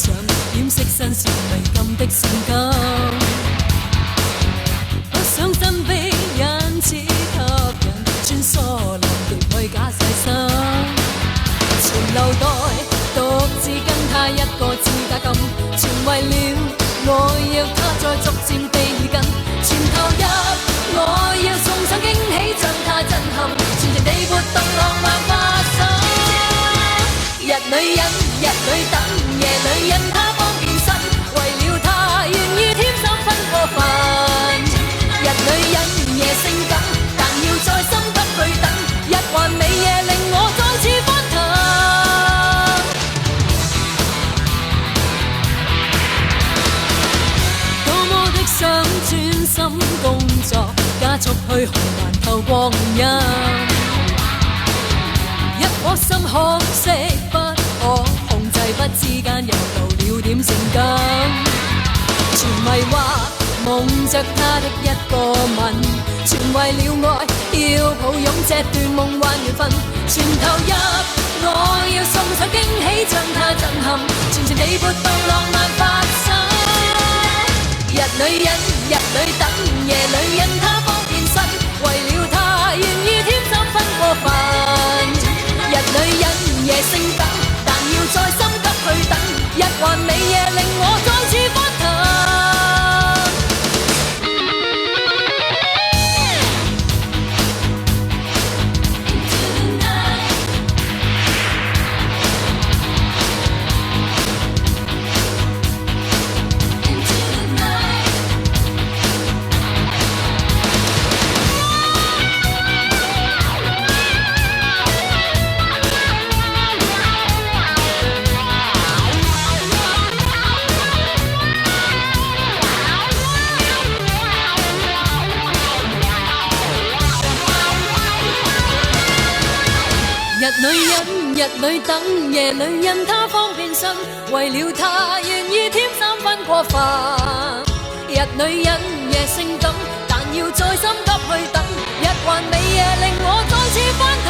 上掩飾身是迷禁的性感，不想真被因此吸引，穿梭浪奪去假細心，全留待獨自跟他一個自假禁，全為了我要他再逐漸地近，全投入我要送上驚喜將他震撼，全情地活動浪漫發生。日裏忍，日裏等，夜裏因他方變身，為了他願意添三分過分。日裏忍，夜性感，但要再心急去等，日還美夜令我再次翻騰。多麼的想專心工作，加速去紅顏透光陰，一顆心可惜不可控制，不知間又漏了點性感，全迷惑夢着他的一個吻，全為了愛要抱擁這段夢幻緣分，全投入我要送上驚喜將他震撼，全情地活動浪漫發生。日裏忍，日裏等，夜裏因他方變身，為了他願意添三分過分。日裏忍，夜性感，但要再心急去等，日還美夜令我再次翻騰。日裏忍，日裏等，夜裏因他方變身，為了他願意添三分過分。日裏忍，夜性感，但要再心急去等，日還美夜令我再次翻騰。